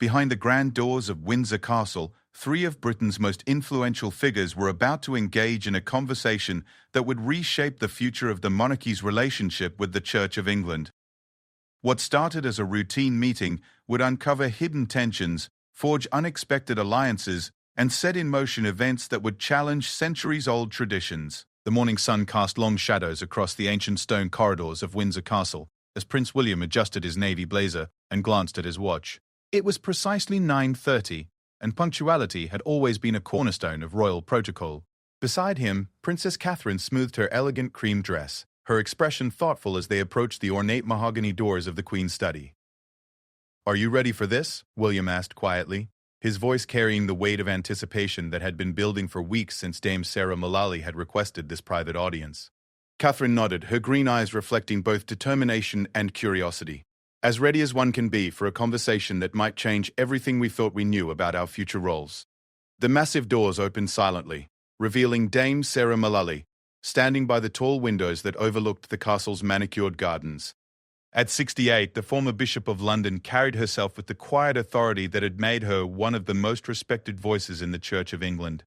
Behind the grand doors of Windsor Castle, three of Britain's most influential figures were about to engage in a conversation that would reshape the future of the monarchy's relationship with the Church of England. What started as a routine meeting would uncover hidden tensions, forge unexpected alliances, and set in motion events that would challenge centuries-old traditions. The morning sun cast long shadows across the ancient stone corridors of Windsor Castle as Prince William adjusted his navy blazer and glanced at his watch. It was precisely 9:30, and punctuality had always been a cornerstone of royal protocol. Beside him, Princess Catherine smoothed her elegant cream dress, her expression thoughtful as they approached the ornate mahogany doors of the Queen's study. "Are you ready for this?" William asked quietly, his voice carrying the weight of anticipation that had been building for weeks since Dame Sarah Mullally had requested this private audience. Catherine nodded, her green eyes reflecting both determination and curiosity. "As ready as one can be for a conversation that might change everything we thought we knew about our future roles." The massive doors opened silently, revealing Dame Sarah Mullally, standing by the tall windows that overlooked the castle's manicured gardens. At 68, the former Bishop of London carried herself with the quiet authority that had made her one of the most respected voices in the Church of England.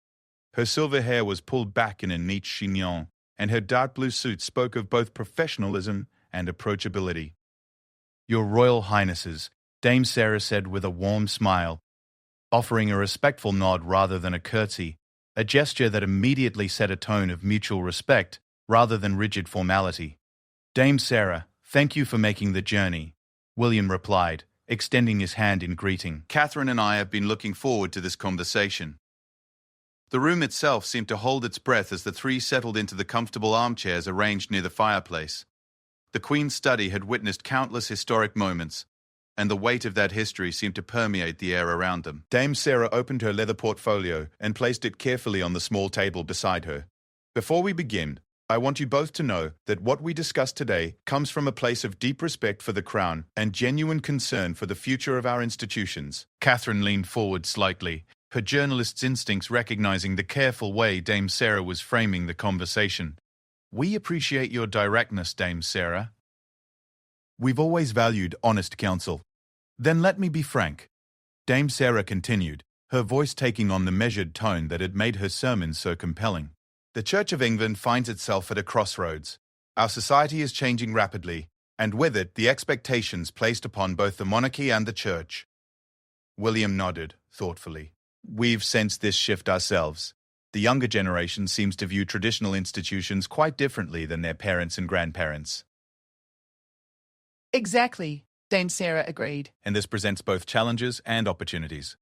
Her silver hair was pulled back in a neat chignon, and her dark blue suit spoke of both professionalism and approachability. "Your Royal Highnesses," Dame Sarah said with a warm smile, offering a respectful nod rather than a curtsy, a gesture that immediately set a tone of mutual respect rather than rigid formality. "Dame Sarah, thank you for making the journey," William replied, extending his hand in greeting. "Catherine and I have been looking forward to this conversation." The room itself seemed to hold its breath as the three settled into the comfortable armchairs arranged near the fireplace. The Queen's study had witnessed countless historic moments, and the weight of that history seemed to permeate the air around them. Dame Sarah opened her leather portfolio and placed it carefully on the small table beside her. "Before we begin, I want you both to know that what we discuss today comes from a place of deep respect for the Crown and genuine concern for the future of our institutions." Catherine leaned forward slightly, her journalist's instincts recognizing the careful way Dame Sarah was framing the conversation. "We appreciate your directness, Dame Sarah. We've always valued honest counsel. Then let me be frank," Dame Sarah continued, her voice taking on the measured tone that had made her sermon so compelling. "The Church of England finds itself at a crossroads. Our society is changing rapidly, and with it the expectations placed upon both the monarchy and the Church." William nodded, thoughtfully. "We've sensed this shift ourselves. The younger generation seems to view traditional institutions quite differently than their parents and grandparents." "Exactly," Dame Sarah agreed. "And this presents both challenges and opportunities.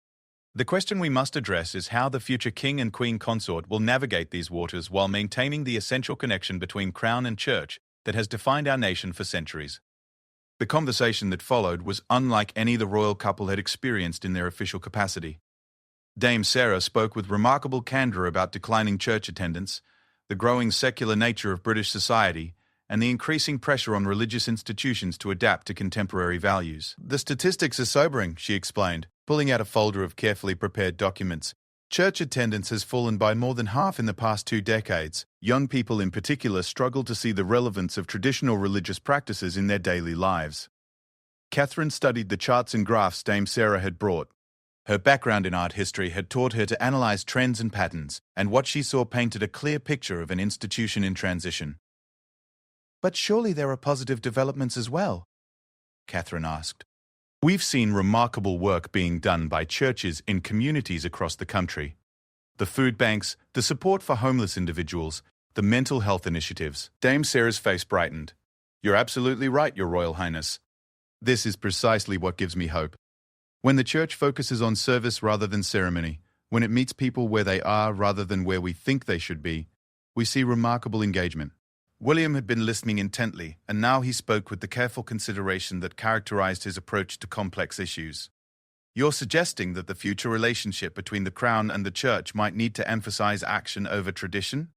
The question we must address is how the future King and Queen Consort will navigate these waters while maintaining the essential connection between Crown and Church that has defined our nation for centuries." The conversation that followed was unlike any the royal couple had experienced in their official capacity. Dame Sarah spoke with remarkable candor about declining church attendance, the growing secular nature of British society, and the increasing pressure on religious institutions to adapt to contemporary values. "The statistics are sobering," she explained, pulling out a folder of carefully prepared documents. "Church attendance has fallen by more than half in the past 2 decades. Young people in particular struggle to see the relevance of traditional religious practices in their daily lives." Catherine studied the charts and graphs Dame Sarah had brought. Her background in art history had taught her to analyze trends and patterns, and what she saw painted a clear picture of an institution in transition. "But surely there are positive developments as well?" Catherine asked. "We've seen remarkable work being done by churches in communities across the country. The food banks, the support for homeless individuals, the mental health initiatives." Dame Sarah's face brightened. "You're absolutely right, Your Royal Highness. This is precisely what gives me hope. When the Church focuses on service rather than ceremony, when it meets people where they are rather than where we think they should be, we see remarkable engagement." William had been listening intently, and now he spoke with the careful consideration that characterized his approach to complex issues. "You're suggesting that the future relationship between the Crown and the Church might need to emphasize action over tradition?"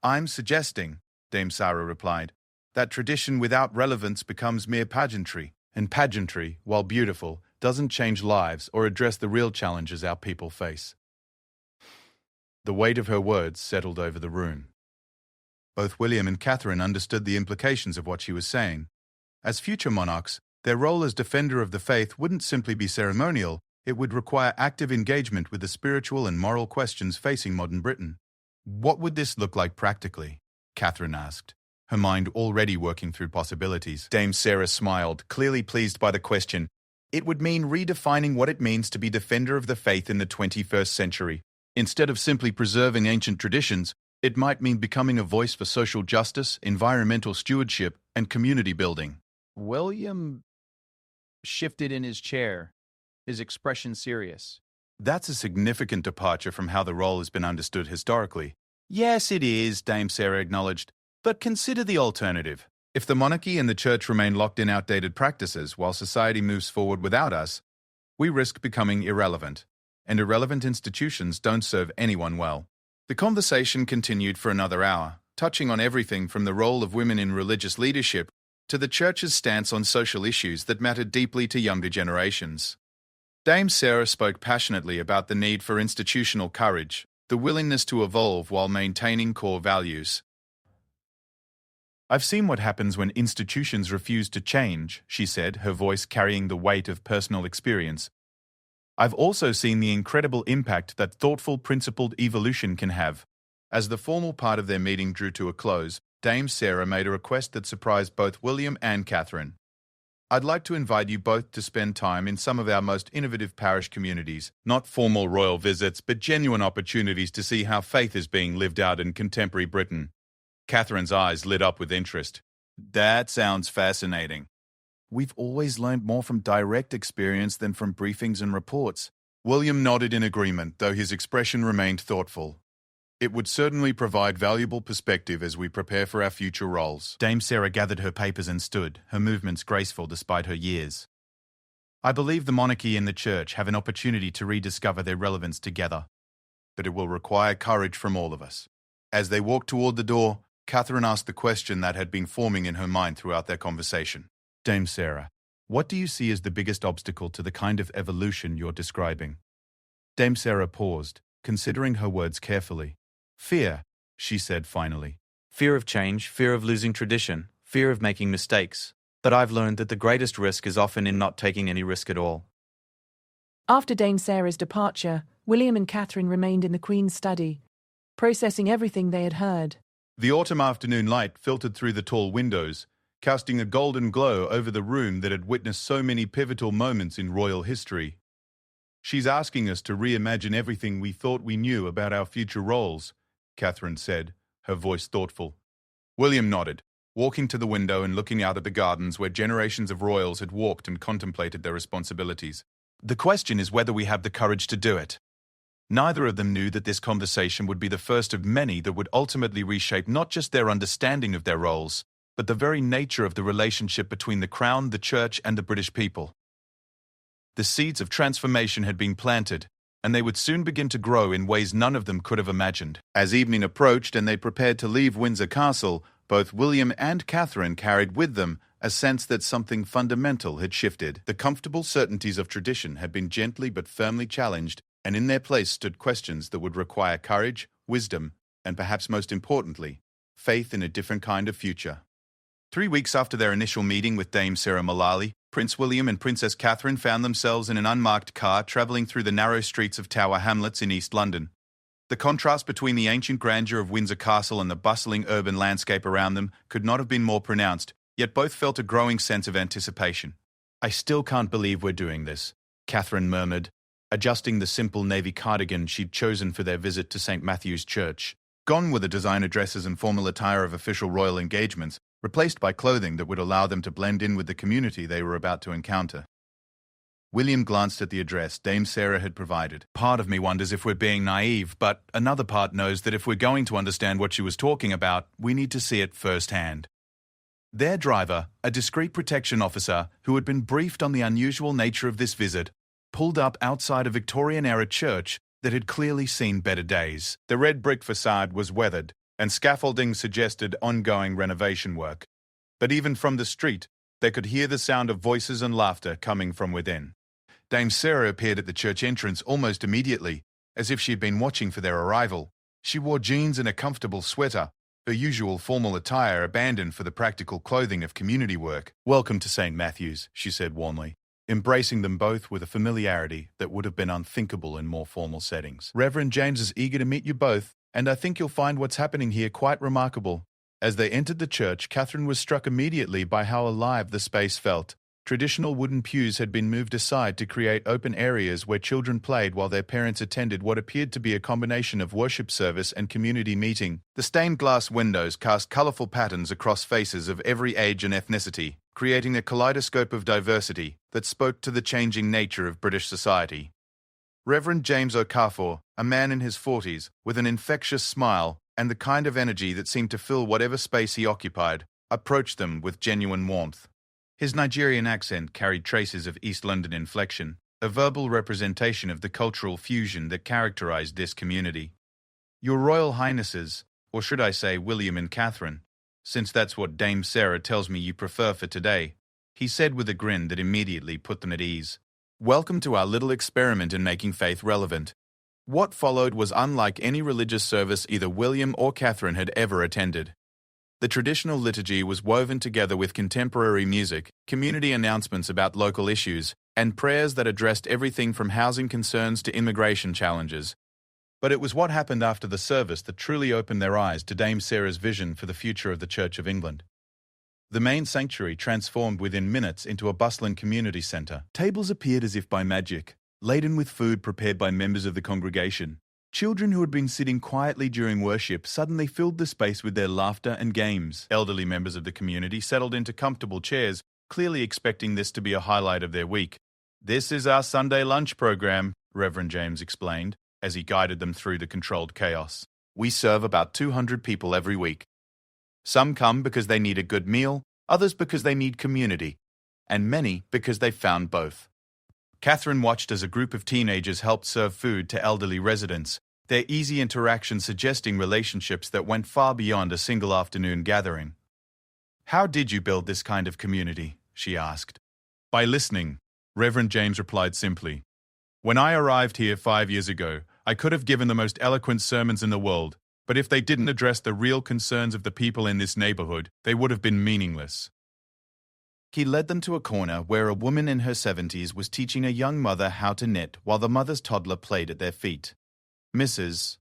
"I'm suggesting," Dame Sarah replied, "that tradition without relevance becomes mere pageantry, and pageantry, while beautiful, doesn't change lives or address the real challenges our people face." The weight of her words settled over the room. Both William and Catherine understood the implications of what she was saying. As future monarchs, their role as defender of the faith wouldn't simply be ceremonial, It would require active engagement with the spiritual and moral questions facing modern Britain. What would this look like practically? Catherine asked, her mind already working through possibilities. Dame Sarah smiled, clearly pleased by the question. It would mean redefining what it means to be defender of the faith in the 21st century. Instead of simply preserving ancient traditions, it might mean becoming a voice for social justice, environmental stewardship, and community building. William shifted in his chair, his expression serious. That's a significant departure from how the role has been understood historically. Yes, it is, Dame Sarah acknowledged. But consider the alternative. If the monarchy and the church remain locked in outdated practices while society moves forward without us, we risk becoming irrelevant. And irrelevant institutions don't serve anyone well. The conversation continued for another hour, touching on everything from the role of women in religious leadership to the church's stance on social issues that mattered deeply to younger generations. Dame Sarah spoke passionately about the need for institutional courage, the willingness to evolve while maintaining core values. I've seen what happens when institutions refuse to change, she said, her voice carrying the weight of personal experience. I've also seen the incredible impact that thoughtful, principled evolution can have. As the formal part of their meeting drew to a close, Dame Sarah made a request that surprised both William and Catherine. I'd like to invite you both to spend time in some of our most innovative parish communities, not formal royal visits, but genuine opportunities to see how faith is being lived out in contemporary Britain. Catherine's eyes lit up with interest. That sounds fascinating. We've always learned more from direct experience than from briefings and reports. William nodded in agreement, though his expression remained thoughtful. It would certainly provide valuable perspective as we prepare for our future roles. Dame Sarah gathered her papers and stood, her movements graceful despite her years. I believe the monarchy and the church have an opportunity to rediscover their relevance together, but it will require courage from all of us. As they walked toward the door, Catherine asked the question that had been forming in her mind throughout their conversation. Dame Sarah, what do you see as the biggest obstacle to the kind of evolution you're describing? Dame Sarah paused, considering her words carefully. Fear, she said finally. Fear of change, fear of losing tradition, fear of making mistakes. But I've learned that the greatest risk is often in not taking any risk at all. After Dame Sarah's departure, William and Catherine remained in the Queen's study, processing everything they had heard. The autumn afternoon light filtered through the tall windows, casting a golden glow over the room that had witnessed so many pivotal moments in royal history. She's asking us to reimagine everything we thought we knew about our future roles, Catherine said, her voice thoughtful. William nodded, walking to the window and looking out at the gardens where generations of royals had walked and contemplated their responsibilities. The question is whether we have the courage to do it. Neither of them knew that this conversation would be the first of many that would ultimately reshape not just their understanding of their roles, but the very nature of the relationship between the Crown, the Church, and the British people. The seeds of transformation had been planted, and they would soon begin to grow in ways none of them could have imagined. As evening approached and they prepared to leave Windsor Castle, both William and Catherine carried with them a sense that something fundamental had shifted. The comfortable certainties of tradition had been gently but firmly challenged, and in their place stood questions that would require courage, wisdom, and perhaps most importantly, faith in a different kind of future. 3 weeks after their initial meeting with Dame Sarah Mullally, Prince William and Princess Catherine found themselves in an unmarked car travelling through the narrow streets of Tower Hamlets in East London. The contrast between the ancient grandeur of Windsor Castle and the bustling urban landscape around them could not have been more pronounced, yet both felt a growing sense of anticipation. I still can't believe we're doing this, Catherine murmured, adjusting the simple navy cardigan she'd chosen for their visit to St. Matthew's Church. Gone were the designer dresses and formal attire of official royal engagements, replaced by clothing that would allow them to blend in with the community they were about to encounter. William glanced at the address Dame Sarah had provided. Part of me wonders if we're being naive, but another part knows that if we're going to understand what she was talking about, we need to see it firsthand. Their driver, a discreet protection officer who had been briefed on the unusual nature of this visit, pulled up outside a Victorian-era church that had clearly seen better days. The red brick facade was weathered, and scaffolding suggested ongoing renovation work. But even from the street, they could hear the sound of voices and laughter coming from within. Dame Sarah appeared at the church entrance almost immediately, as if she had been watching for their arrival. She wore jeans and a comfortable sweater, her usual formal attire abandoned for the practical clothing of community work. "Welcome to St. Matthew's," she said warmly. embracing them both with a familiarity that would have been unthinkable in more formal settings. Reverend James is eager to meet you both, and I think you'll find what's happening here quite remarkable. As they entered the church, Catherine was struck immediately by how alive the space felt. Traditional wooden pews had been moved aside to create open areas where children played while their parents attended what appeared to be a combination of worship service and community meeting. The stained glass windows cast colorful patterns across faces of every age and ethnicity, creating a kaleidoscope of diversity that spoke to the changing nature of British society. Reverend James Okafor, a man in his 40s, with an infectious smile and the kind of energy that seemed to fill whatever space he occupied, approached them with genuine warmth. His Nigerian accent carried traces of East London inflection, a verbal representation of the cultural fusion that characterized this community. Your Royal Highnesses, or should I say William and Catherine, since that's what Dame Sarah tells me you prefer for today, he said with a grin that immediately put them at ease. Welcome to our little experiment in making faith relevant. What followed was unlike any religious service either William or Catherine had ever attended. The traditional liturgy was woven together with contemporary music, community announcements about local issues, and prayers that addressed everything from housing concerns to immigration challenges. But it was what happened after the service that truly opened their eyes to Dame Sarah's vision for the future of the Church of England. The main sanctuary transformed within minutes into a bustling community centre. Tables appeared as if by magic, laden with food prepared by members of the congregation. Children who had been sitting quietly during worship suddenly filled the space with their laughter and games. Elderly members of the community settled into comfortable chairs, clearly expecting this to be a highlight of their week. "This is our Sunday lunch program," Reverend James explained, as he guided them through the controlled chaos. "We serve about 200 people every week. Some come because they need a good meal, others because they need community, and many because they found both." Catherine watched as a group of teenagers helped serve food to elderly residents, their easy interaction suggesting relationships that went far beyond a single afternoon gathering. "How did you build this kind of community?" she asked. "By listening," Reverend James replied simply. "When I arrived here 5 years ago, I could have given the most eloquent sermons in the world, but if they didn't address the real concerns of the people in this neighborhood, they would have been meaningless." He led them to a corner where a woman in her 70s was teaching a young mother how to knit while the mother's toddler played at their feet. "Mrs.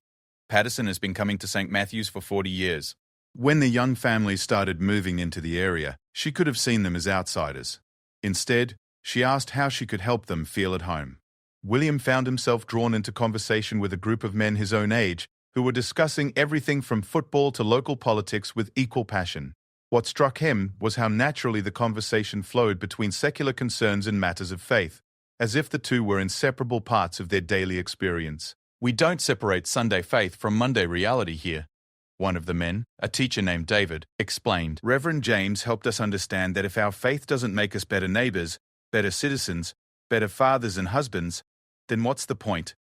Patterson has been coming to St. Matthew's for 40 years. When the young family started moving into the area, she could have seen them as outsiders. Instead, she asked how she could help them feel at home. William found himself drawn into conversation with a group of men his own age who were discussing everything from football to local politics with equal passion. What struck him was how naturally the conversation flowed between secular concerns and matters of faith, as if the two were inseparable parts of their daily experience. "We don't separate Sunday faith from Monday reality here," one of the men, a teacher named David, explained. "Reverend James helped us understand that if our faith doesn't make us better neighbors, better citizens, better fathers and husbands, then what's the point?"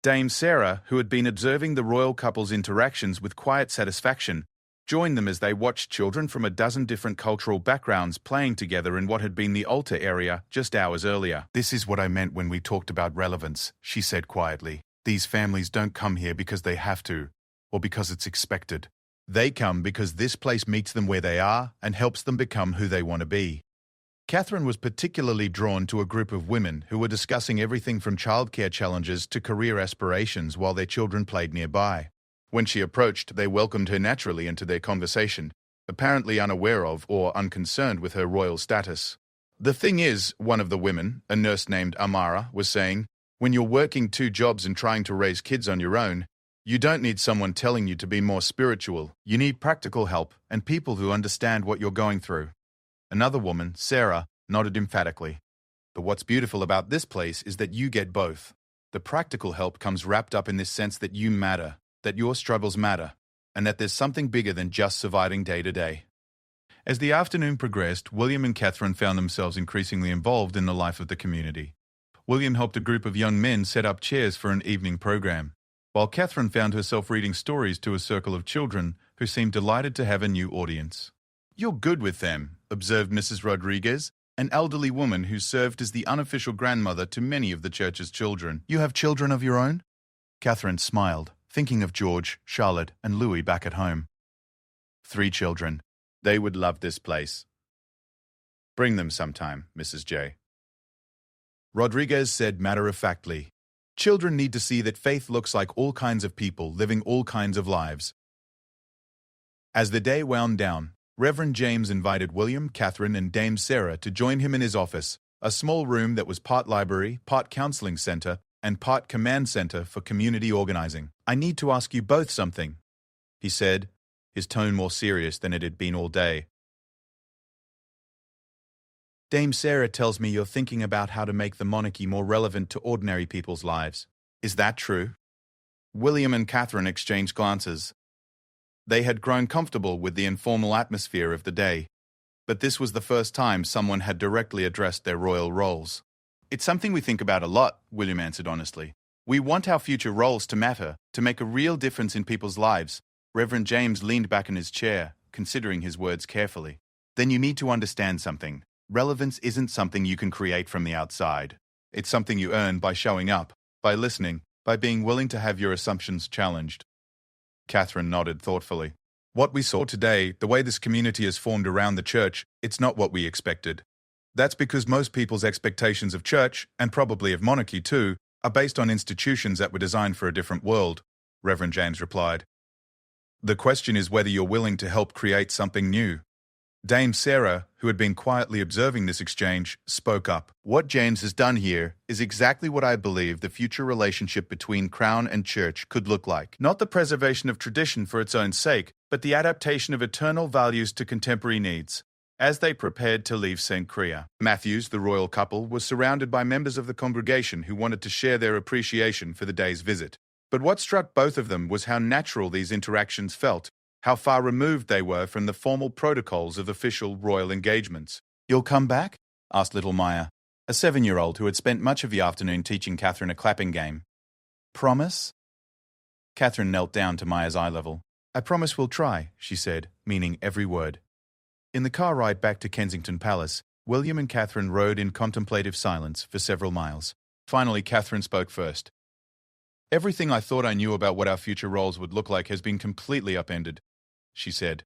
Dame Sarah, who had been observing the royal couple's interactions with quiet satisfaction, joined them as they watched children from a dozen different cultural backgrounds playing together in what had been the altar area just hours earlier. "This is what I meant when we talked about relevance," she said quietly. "These families don't come here because they have to, or because it's expected. They come because this place meets them where they are and helps them become who they want to be." Catherine was particularly drawn to a group of women who were discussing everything from childcare challenges to career aspirations while their children played nearby. When she approached, they welcomed her naturally into their conversation, apparently unaware of or unconcerned with her royal status. "The thing is," one of the women, a nurse named Amara, was saying, "when you're working 2 jobs and trying to raise kids on your own, you don't need someone telling you to be more spiritual. You need practical help and people who understand what you're going through." Another woman, Sarah, nodded emphatically. "But what's beautiful about this place is that you get both. The practical help comes wrapped up in this sense that you matter, that your struggles matter, and that there's something bigger than just surviving day to day." As the afternoon progressed, William and Catherine found themselves increasingly involved in the life of the community. William helped a group of young men set up chairs for an evening program, while Catherine found herself reading stories to a circle of children who seemed delighted to have a new audience. "You're good with them," observed Mrs. Rodriguez, an elderly woman who served as the unofficial grandmother to many of the church's children. "You have children of your own?" Catherine smiled, thinking of George, Charlotte, and Louis back at home. 3 children. They would love this place. Bring them sometime, Mrs. J. Rodriguez said matter-of-factly. Children need to see that faith looks like all kinds of people living all kinds of lives. As the day wound down, Reverend James invited William, Catherine, and Dame Sarah to join him in his office, a small room that was part library, part counseling center, and part command center for community organizing. "I need to ask you both something," he said, his tone more serious than it had been all day. "Dame Sarah tells me you're thinking about how to make the monarchy more relevant to ordinary people's lives. Is that true?" William and Catherine exchanged glances. They had grown comfortable with the informal atmosphere of the day, but this was the first time someone had directly addressed their royal roles. "It's something we think about a lot," William answered honestly. "We want our future roles to matter, to make a real difference in people's lives." Reverend James leaned back in his chair, considering his words carefully. "Then you need to understand something. Relevance isn't something you can create from the outside. It's something you earn by showing up, by listening, by being willing to have your assumptions challenged." Catherine nodded thoughtfully. "What we saw today, the way this community is formed around the church, it's not what we expected. That's because most people's expectations of church, and probably of monarchy too, are based on institutions that were designed for a different world," Reverend James replied. "The question is whether you're willing to help create something new." Dame Sarah, who had been quietly observing this exchange, spoke up. "What James has done here is exactly what I believe the future relationship between Crown and Church could look like. Not the preservation of tradition for its own sake, but the adaptation of eternal values to contemporary needs." As they prepared to leave St. Crea, Matthews, the royal couple, was surrounded by members of the congregation who wanted to share their appreciation for the day's visit. But what struck both of them was how natural these interactions felt, how far removed they were from the formal protocols of official royal engagements. "You'll come back?" asked little Maya, a 7-year-old who had spent much of the afternoon teaching Catherine a clapping game. "Promise?" Catherine knelt down to Maya's eye level. "I promise we'll try," she said, meaning every word. In the car ride back to Kensington Palace, William and Catherine rode in contemplative silence for several miles. Finally, Catherine spoke first. "Everything I thought I knew about what our future roles would look like has been completely upended," she said.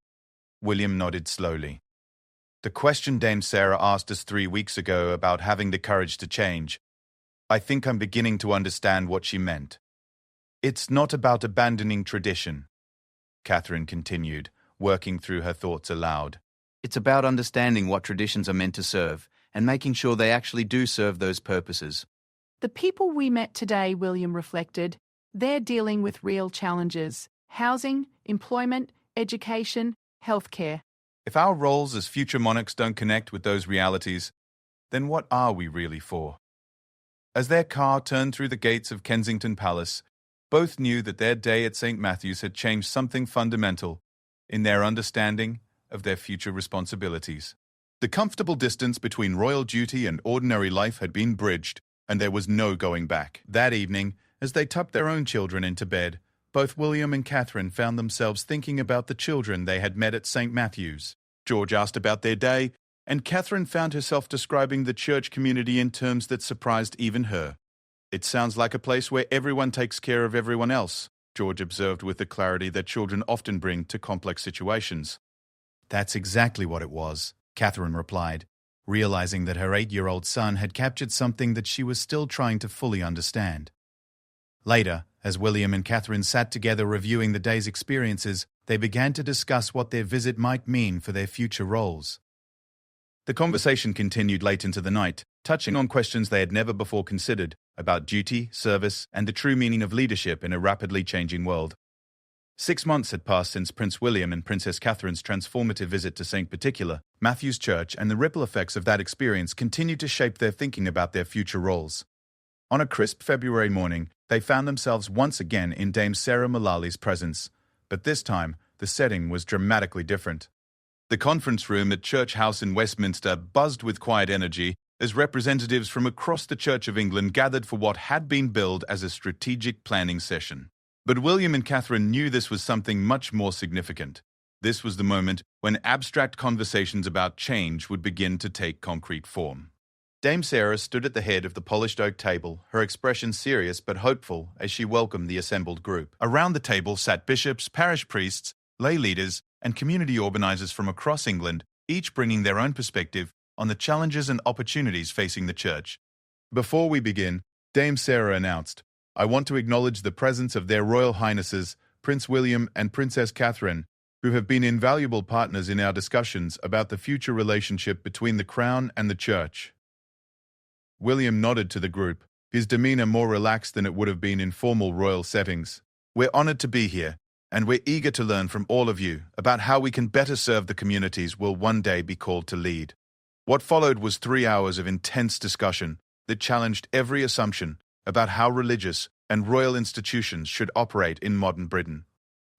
William nodded slowly. "The question Dame Sarah asked us 3 weeks ago about having the courage to change, I think I'm beginning to understand what she meant. It's not about abandoning tradition," Catherine continued, working through her thoughts aloud. "It's about understanding what traditions are meant to serve and making sure they actually do serve those purposes." The people we met today, William reflected, they're dealing with real challenges: housing, employment, education, healthcare. If our roles as future monarchs don't connect with those realities, then what are we really for? As their car turned through the gates of Kensington Palace, both knew that their day at St. Matthew's had changed something fundamental in their understanding of their future responsibilities. The comfortable distance between royal duty and ordinary life had been bridged, and there was no going back. That evening, as they tucked their own children into bed, both William and Catherine found themselves thinking about the children they had met at St. Matthew's. George asked about their day, and Catherine found herself describing the church community in terms that surprised even her. "It sounds like a place where everyone takes care of everyone else," George observed with the clarity that children often bring to complex situations. "That's exactly what it was," Catherine replied, realizing that her 8-year-old son had captured something that she was still trying to fully understand. Later, as William and Catherine sat together reviewing the day's experiences, they began to discuss what their visit might mean for their future roles. The conversation continued late into the night, touching on questions they had never before considered about duty, service, and the true meaning of leadership in a rapidly changing world. 6 months had passed since Prince William and Princess Catherine's transformative visit to St. Particular, Matthew's Church, and the ripple effects of that experience continued to shape their thinking about their future roles. On a crisp February morning, they found themselves once again in Dame Sarah Mullally's presence, but this time the setting was dramatically different. The conference room at Church House in Westminster buzzed with quiet energy as representatives from across the Church of England gathered for what had been billed as a strategic planning session. But William and Catherine knew this was something much more significant. This was the moment when abstract conversations about change would begin to take concrete form. Dame Sarah stood at the head of the polished oak table, her expression serious but hopeful as she welcomed the assembled group. Around the table sat bishops, parish priests, lay leaders, and community organizers from across England, each bringing their own perspective on the challenges and opportunities facing the church. Before we begin, Dame Sarah announced, "I want to acknowledge the presence of their Royal Highnesses, Prince William and Princess Catherine, who have been invaluable partners in our discussions about the future relationship between the Crown and the Church." William nodded to the group, his demeanor more relaxed than it would have been in formal royal settings. "We're honored to be here, and we're eager to learn from all of you about how we can better serve the communities we'll one day be called to lead." What followed was 3 hours of intense discussion that challenged every assumption about how religious and royal institutions should operate in modern Britain.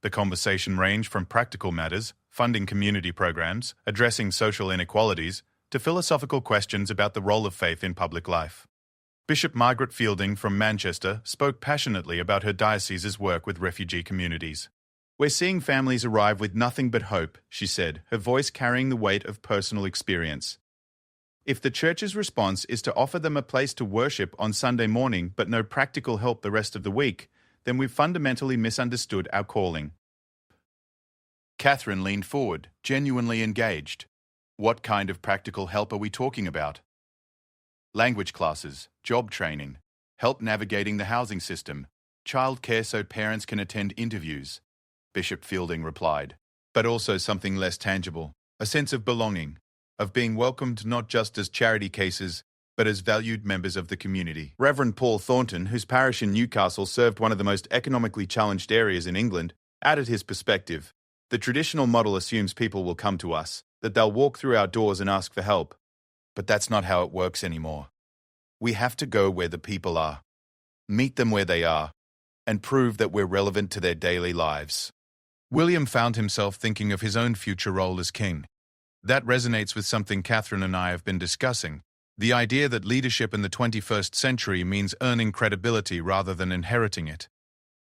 The conversation ranged from practical matters, funding community programs, addressing social inequalities, to philosophical questions about the role of faith in public life. Bishop Margaret Fielding from Manchester spoke passionately about her diocese's work with refugee communities. "We're seeing families arrive with nothing but hope," she said, her voice carrying the weight of personal experience. "If the Church's response is to offer them a place to worship on Sunday morning but no practical help the rest of the week, then we've fundamentally misunderstood our calling." Catherine leaned forward, genuinely engaged. "What kind of practical help are we talking about?" "Language classes, job training, help navigating the housing system, childcare so parents can attend interviews," Bishop Fielding replied. "But also something less tangible, a sense of belonging, of being welcomed not just as charity cases, but as valued members of the community." Reverend Paul Thornton, whose parish in Newcastle served one of the most economically challenged areas in England, added his perspective. "The traditional model assumes people will come to us, that they'll walk through our doors and ask for help. But that's not how it works anymore. We have to go where the people are, meet them where they are, and prove that we're relevant to their daily lives." William found himself thinking of his own future role as king. That resonates with something Catherine and I have been discussing, the idea that leadership in the 21st century means earning credibility rather than inheriting it.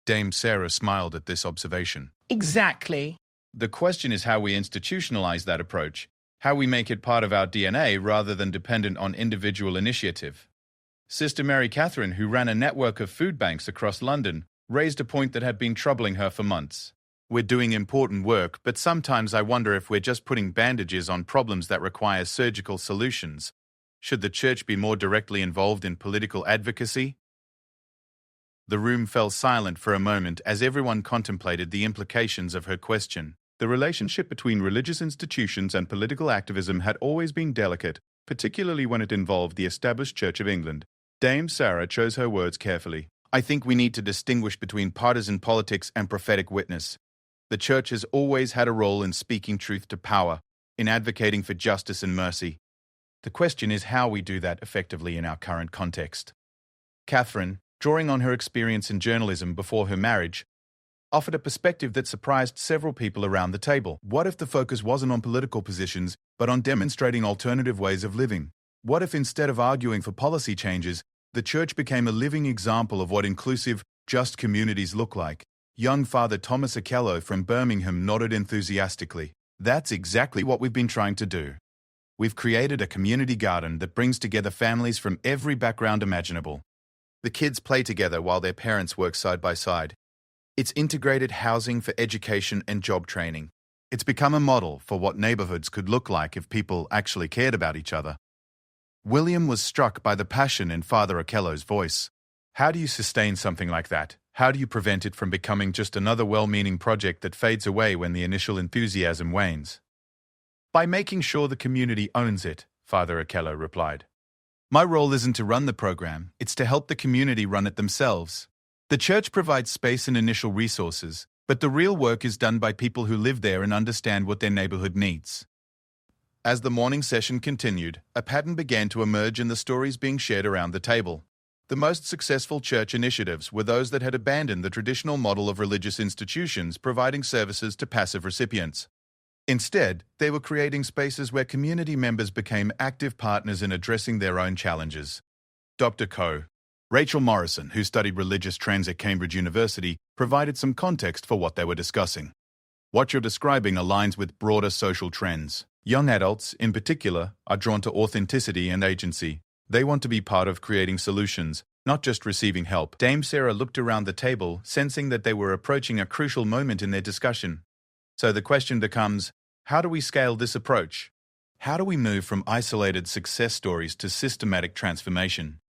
Dame Sarah smiled at this observation. Exactly. The question is how we institutionalize that approach, how we make it part of our DNA rather than dependent on individual initiative. Sister Mary Catherine, who ran a network of food banks across London, raised a point that had been troubling her for months. "We're doing important work, but sometimes I wonder if we're just putting bandages on problems that require surgical solutions. Should the Church be more directly involved in political advocacy?" The room fell silent for a moment as everyone contemplated the implications of her question. The relationship between religious institutions and political activism had always been delicate, particularly when it involved the established Church of England. Dame Sarah chose her words carefully. "I think we need to distinguish between partisan politics and prophetic witness. The Church has always had a role in speaking truth to power, in advocating for justice and mercy. The question is how we do that effectively in our current context." Catherine, drawing on her experience in journalism before her marriage, offered a perspective that surprised several people around the table. What if the focus wasn't on political positions, but on demonstrating alternative ways of living? What if instead of arguing for policy changes, the Church became a living example of what inclusive, just communities look like? Young Father Thomas Okello from Birmingham nodded enthusiastically. "That's exactly what we've been trying to do. We've created a community garden that brings together families from every background imaginable. The kids play together while their parents work side by side. It's integrated housing for education and job training. It's become a model for what neighborhoods could look like if people actually cared about each other." William was struck by the passion in Father Okello's voice. "How do you sustain something like that? How do you prevent it from becoming just another well-meaning project that fades away when the initial enthusiasm wanes?" "By making sure the community owns it," Father Okello replied. "My role isn't to run the program, it's to help the community run it themselves. The Church provides space and initial resources, but the real work is done by people who live there and understand what their neighborhood needs." As the morning session continued, a pattern began to emerge in the stories being shared around the table. The most successful church initiatives were those that had abandoned the traditional model of religious institutions providing services to passive recipients. Instead, they were creating spaces where community members became active partners in addressing their own challenges. Dr. Rachel Morrison, who studied religious trends at Cambridge University, provided some context for what they were discussing. "What you're describing aligns with broader social trends. Young adults, in particular, are drawn to authenticity and agency. They want to be part of creating solutions, not just receiving help." Dame Sarah looked around the table, sensing that they were approaching a crucial moment in their discussion. So the question becomes, how do we scale this approach? How do we move from isolated success stories to systematic transformation?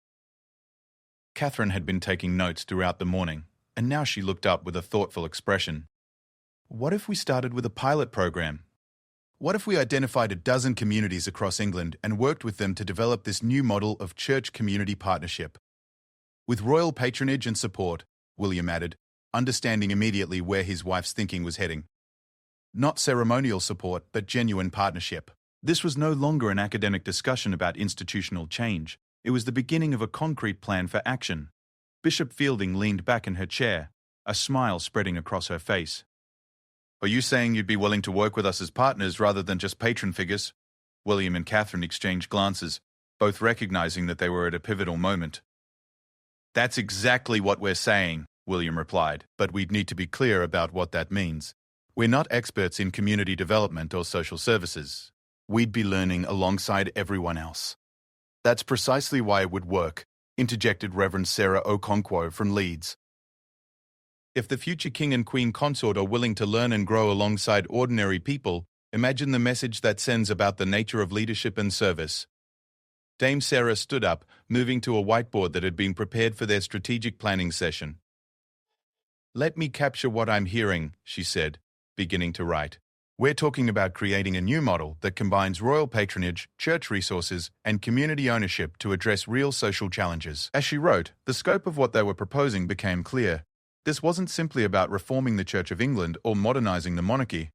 Catherine had been taking notes throughout the morning, and now she looked up with a thoughtful expression. What if we started with a pilot program? What if we identified a dozen communities across England and worked with them to develop this new model of church-community partnership? With royal patronage and support, William added, understanding immediately where his wife's thinking was heading. Not ceremonial support, but genuine partnership. This was no longer an academic discussion about institutional change. It was the beginning of a concrete plan for action. Bishop Fielding leaned back in her chair, a smile spreading across her face. Are you saying you'd be willing to work with us as partners rather than just patron figures? William and Catherine exchanged glances, both recognizing that they were at a pivotal moment. That's exactly what we're saying, William replied, but we'd need to be clear about what that means. We're not experts in community development or social services. We'd be learning alongside everyone else. That's precisely why it would work, interjected Reverend Sarah Okonkwo from Leeds. If the future king and queen consort are willing to learn and grow alongside ordinary people, imagine the message that sends about the nature of leadership and service. Dame Sarah stood up, moving to a whiteboard that had been prepared for their strategic planning session. Let me capture what I'm hearing, she said, beginning to write. We're talking about creating a new model that combines royal patronage, church resources, and community ownership to address real social challenges. As she wrote, the scope of what they were proposing became clear. This wasn't simply about reforming the Church of England or modernizing the monarchy.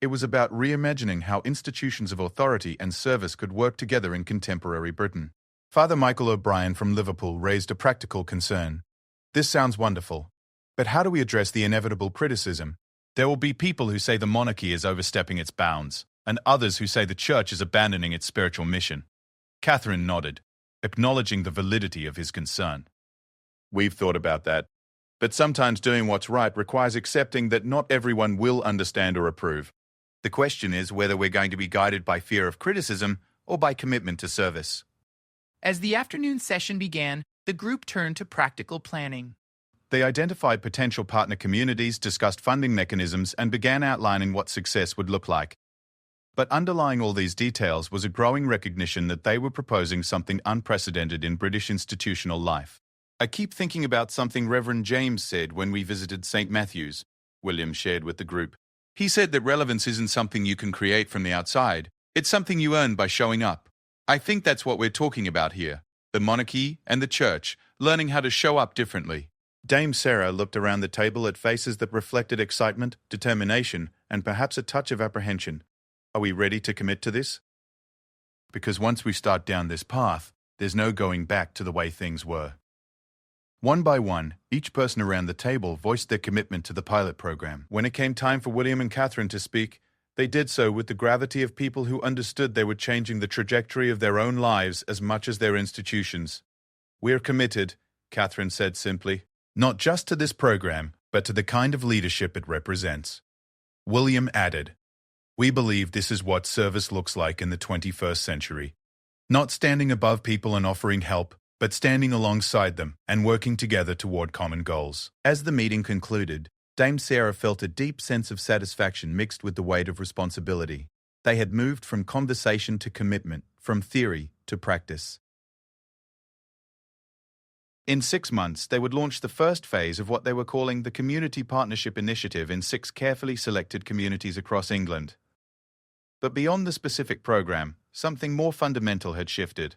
It was about reimagining how institutions of authority and service could work together in contemporary Britain. Father Michael O'Brien from Liverpool raised a practical concern. This sounds wonderful, but how do we address the inevitable criticism? There will be people who say the monarchy is overstepping its bounds, and others who say the Church is abandoning its spiritual mission. Catherine nodded, acknowledging the validity of his concern. We've thought about that. But sometimes doing what's right requires accepting that not everyone will understand or approve. The question is whether we're going to be guided by fear of criticism or by commitment to service. As the afternoon session began, the group turned to practical planning. They identified potential partner communities, discussed funding mechanisms, and began outlining what success would look like. But underlying all these details was a growing recognition that they were proposing something unprecedented in British institutional life. I keep thinking about something Reverend James said when we visited St. Matthew's, William shared with the group. He said that relevance isn't something you can create from the outside. It's something you earn by showing up. I think that's what we're talking about here. The monarchy and the church, learning how to show up differently. Dame Sarah looked around the table at faces that reflected excitement, determination, and perhaps a touch of apprehension. Are we ready to commit to this? Because once we start down this path, there's no going back to the way things were. One by one, each person around the table voiced their commitment to the pilot program. When it came time for William and Catherine to speak, they did so with the gravity of people who understood they were changing the trajectory of their own lives as much as their institutions. We're committed, Catherine said simply, not just to this program, but to the kind of leadership it represents. William added, we believe this is what service looks like in the 21st century. Not standing above people and offering help, but standing alongside them and working together toward common goals. As the meeting concluded, Dame Sarah felt a deep sense of satisfaction mixed with the weight of responsibility. They had moved from conversation to commitment, from theory to practice. In 6 months, they would launch the first phase of what they were calling the Community Partnership Initiative in 6 carefully selected communities across England. But beyond the specific program, something more fundamental had shifted.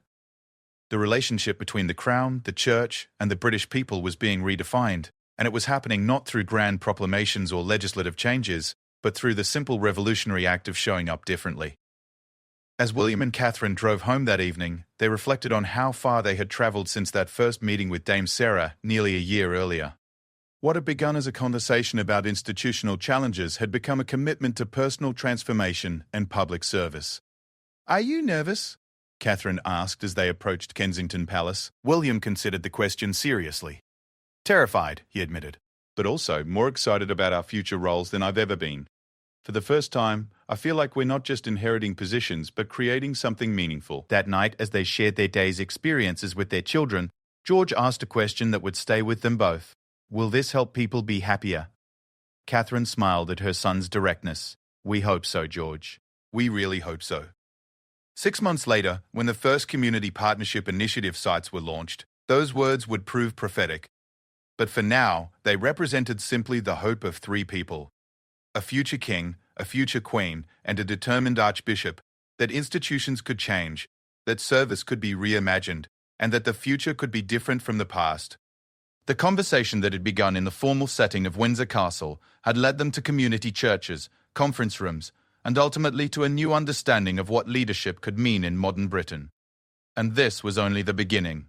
The relationship between the Crown, the Church, and the British people was being redefined, and it was happening not through grand proclamations or legislative changes, but through the simple revolutionary act of showing up differently. As William and Catherine drove home that evening, they reflected on how far they had travelled since that first meeting with Dame Sarah nearly a year earlier. What had begun as a conversation about institutional challenges had become a commitment to personal transformation and public service. Are you nervous? Catherine asked as they approached Kensington Palace. William considered the question seriously. Terrified, he admitted, but also more excited about our future roles than I've ever been. For the first time, I feel like we're not just inheriting positions, but creating something meaningful. That night, as they shared their day's experiences with their children, George asked a question that would stay with them both. Will this help people be happier? Catherine smiled at her son's directness. We hope so, George. We really hope so. 6 months later, when the first Community Partnership Initiative sites were launched, Those words would prove prophetic. But for now, they represented simply the hope of three people: a future king, a future queen, and a determined archbishop, that institutions could change, that service could be reimagined, and that the future could be different from the past. The conversation that had begun in the formal setting of Windsor Castle had led them to community churches, conference rooms, and ultimately to a new understanding of what leadership could mean in modern Britain. And this was only the beginning.